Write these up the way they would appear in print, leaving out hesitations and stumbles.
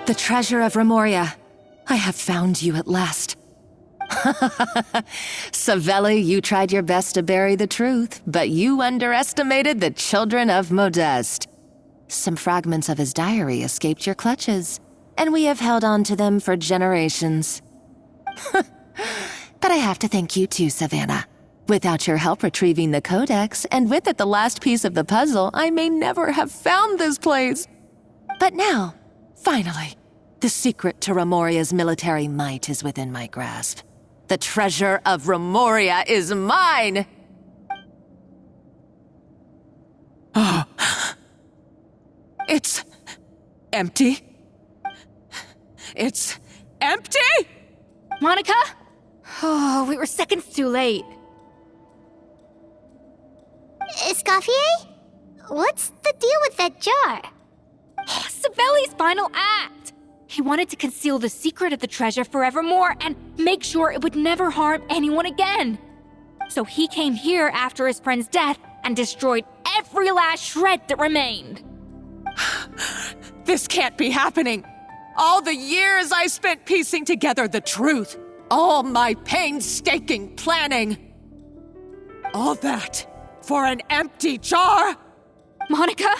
The treasure of Remoria. I have found you at last. Savelli, you tried your best to bury the truth, but you underestimated the children of Modeste. Some fragments of his diary escaped your clutches, and we have held on to them for generations. But I have to thank you too, Savannah. Without your help retrieving the codex, and with it the last piece of the puzzle, I may never have found this place. But now, finally, the secret to Remoria's military might is within my grasp. The treasure of Remoria is mine! Oh. It's empty? It's empty?! Monica? Oh, we were seconds too late. Escoffier? What's the deal with that jar? Oh, Savelli's final act! He wanted to conceal the secret of the treasure forevermore and make sure it would never harm anyone again. So he came here after his friend's death and destroyed every last shred that remained. This can't be happening! All the years I spent piecing together the truth, all my painstaking planning, all that for an empty jar? Monica,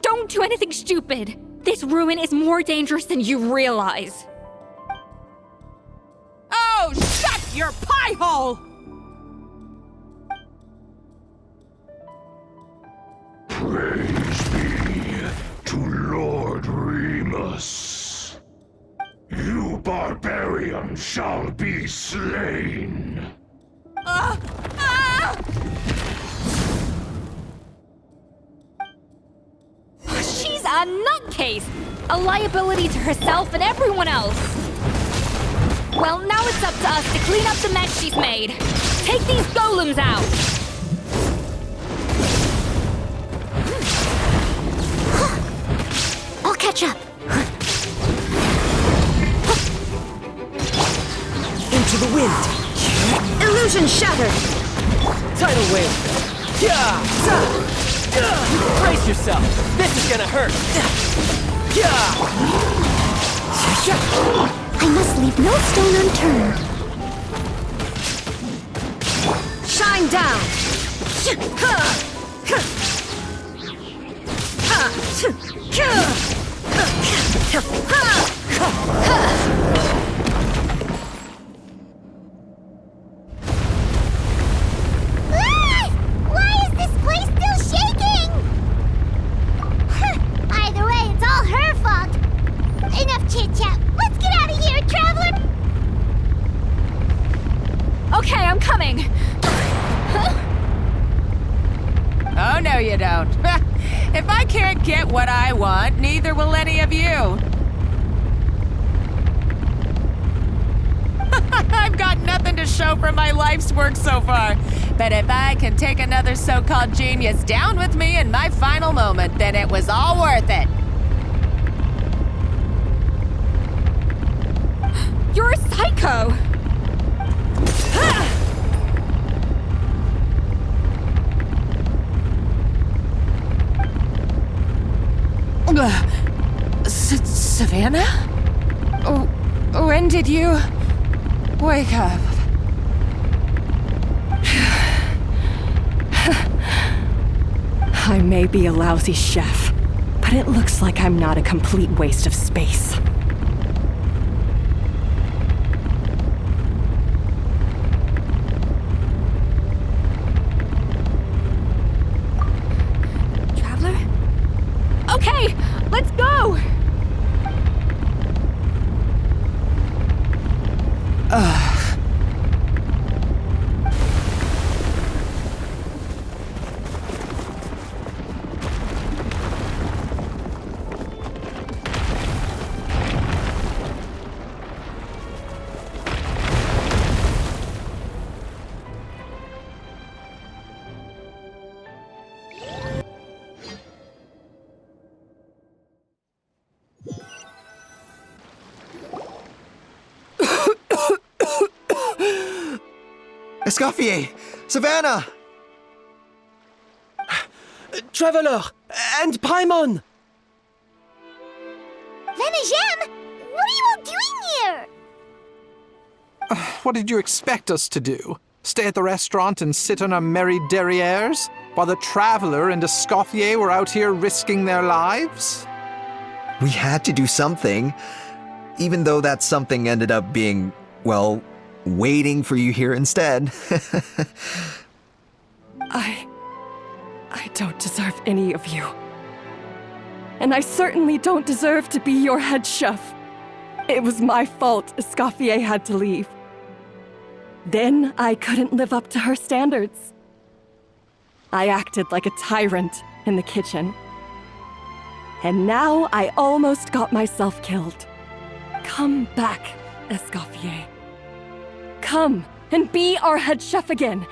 don't do anything stupid. This ruin is more dangerous than you realize. Oh, shut your pie hole! Praise be to Lord Remus. You barbarian shall be slain. She's a nutcase! A liability to herself and everyone else! Well, now it's up to us to clean up the mess she's made. Take these golems out! I'll catch up. Into the wind. Illusion shattered. Tidal wave. Yeah. Brace yourself. This is gonna hurt. Yeah. I must leave no stone unturned. Shine down. Why is this place still shaking? Either way, it's all her fault. Enough chit-chat. Let's get out of here, traveler! Okay, I'm coming. Oh, no you don't. If I can't get what I want, neither will any of you. I've got nothing to show for my life's work so far. But if I can take another so-called genius down with me in my final moment, then it was all worth it. You're a psycho! Savannah? When did you wake up? I may be a lousy chef, but it looks like I'm not a complete waste of space. Traveler? Okay, let's go! Escoffier! Savannah! Traveler! And Paimon! Venegem! you all doing here? What did you expect us to do? Stay at the restaurant and sit on our merry derrieres while the Traveler and Escoffier were out here risking their lives? We had to do something, even though that something ended up being, well, waiting for you here instead. I don't deserve any of you. And I certainly don't deserve to be your head chef. It was my fault Escoffier had to leave. Then I couldn't live up to her standards. I acted like a tyrant in the kitchen. And now I almost got myself killed. Come back, Escoffier. Come and be our head chef again.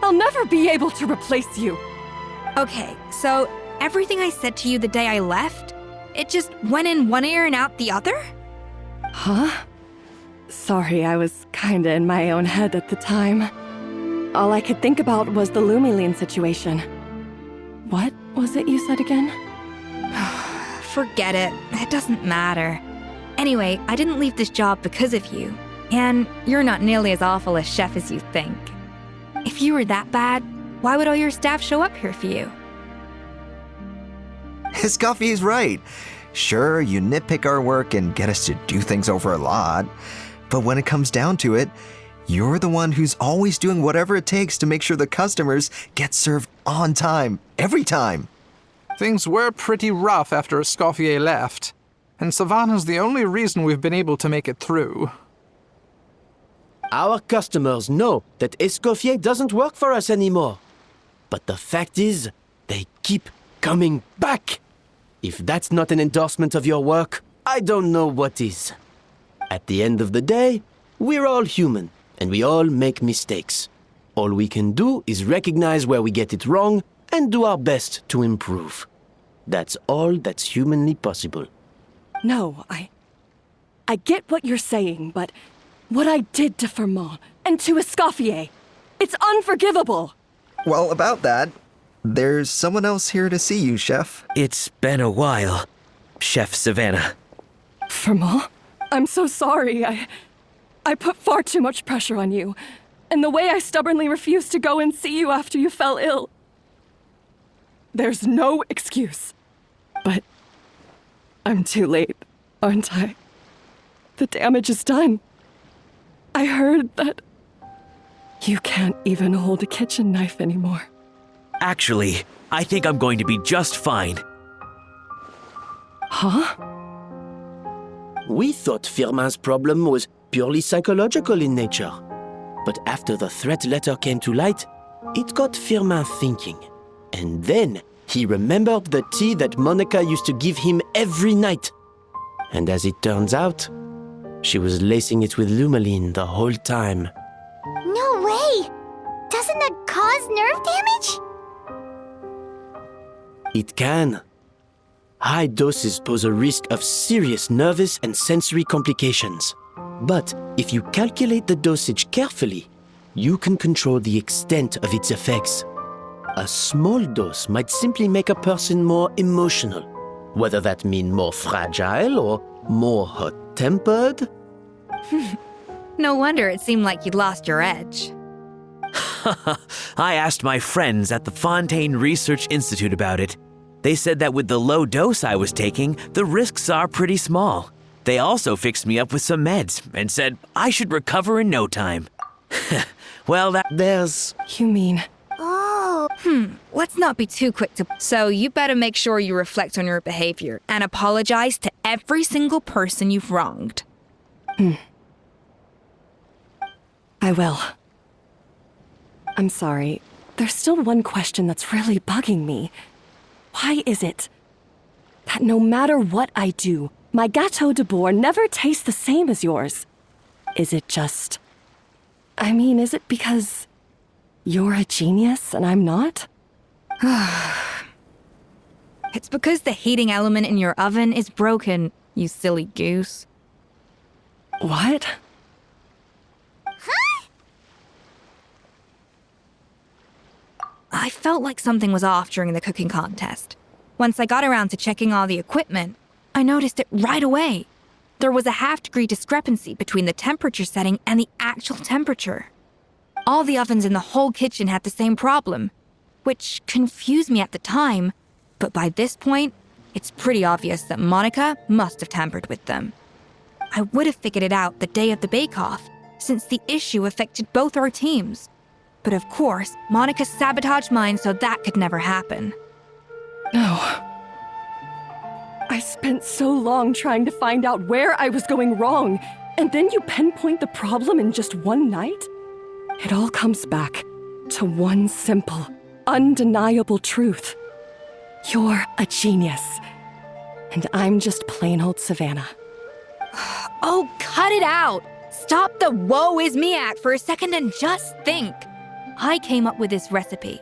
I'll never be able to replace you. Okay, so everything I said to you the day I left, it just went in one ear and out the other? Huh? Sorry, I was kinda in my own head at the time. All I could think about was the Lumiline situation. What was it you said again? Forget it. It doesn't matter. Anyway, I didn't leave this job because of you. And you're not nearly as awful a chef as you think. If you were that bad, why would all your staff show up here for you? Escoffier's right. Sure, you nitpick our work and get us to do things over a lot. But when it comes down to it, you're the one who's always doing whatever it takes to make sure the customers get served on time, every time. Things were pretty rough after Escoffier left, and Savannah's the only reason we've been able to make it through. Our customers know that Escoffier doesn't work for us anymore. But the fact is, they keep coming back. If that's not an endorsement of your work, I don't know what is. At the end of the day, we're all human, and we all make mistakes. All we can do is recognize where we get it wrong and do our best to improve. That's all that's humanly possible. No, I get what you're saying, but what I did to Fermont and to Escoffier, it's unforgivable. Well, about that, there's someone else here to see you, Chef. It's been a while, Chef Savannah. Fermont? I'm so sorry. I put far too much pressure on you. And the way I stubbornly refused to go and see you after you fell ill. There's no excuse. But I'm too late, aren't I? The damage is done. I heard that you can't even hold a kitchen knife anymore. Actually, I think I'm going to be just fine. Huh? We thought Firmin's problem was purely psychological in nature. But after the threat letter came to light, it got Firmin thinking. And then he remembered the tea that Monica used to give him every night. And as it turns out, she was lacing it with Lumiline the whole time. No way! Doesn't that cause nerve damage? It can. High doses pose a risk of serious nervous and sensory complications. But if you calculate the dosage carefully, you can control the extent of its effects. A small dose might simply make a person more emotional, whether that means more fragile or more hot-tempered. No wonder it seemed like you'd lost your edge. I asked my friends at the Fontaine Research Institute about it. They said that with the low dose I was taking, the risks are pretty small. They also fixed me up with some meds and said I should recover in no time. Well, there's... You mean... Oh. Let's not be too quick to... So you better make sure you reflect on your behavior and apologize to every single person you've wronged. I will. I'm sorry. There's still one question that's really bugging me. Why is it that no matter what I do, my Gâteau de Bourg never tastes the same as yours? Is it just... is it because you're a genius and I'm not? It's because the heating element in your oven is broken, you silly goose. What? I felt like something was off during the cooking contest. Once I got around to checking all the equipment, I noticed it right away. There was a half-degree discrepancy between the temperature setting and the actual temperature. All the ovens in the whole kitchen had the same problem, which confused me at the time, but by this point, it's pretty obvious that Monica must have tampered with them. I would have figured it out the day of the bake-off, since the issue affected both our teams. But of course, Monica sabotaged mine so that could never happen. No. I spent so long trying to find out where I was going wrong, and then you pinpoint the problem in just one night? It all comes back to one simple, undeniable truth. You're a genius, and I'm just plain old Savannah. Oh, cut it out! Stop the woe is me act for a second and just think. I came up with this recipe,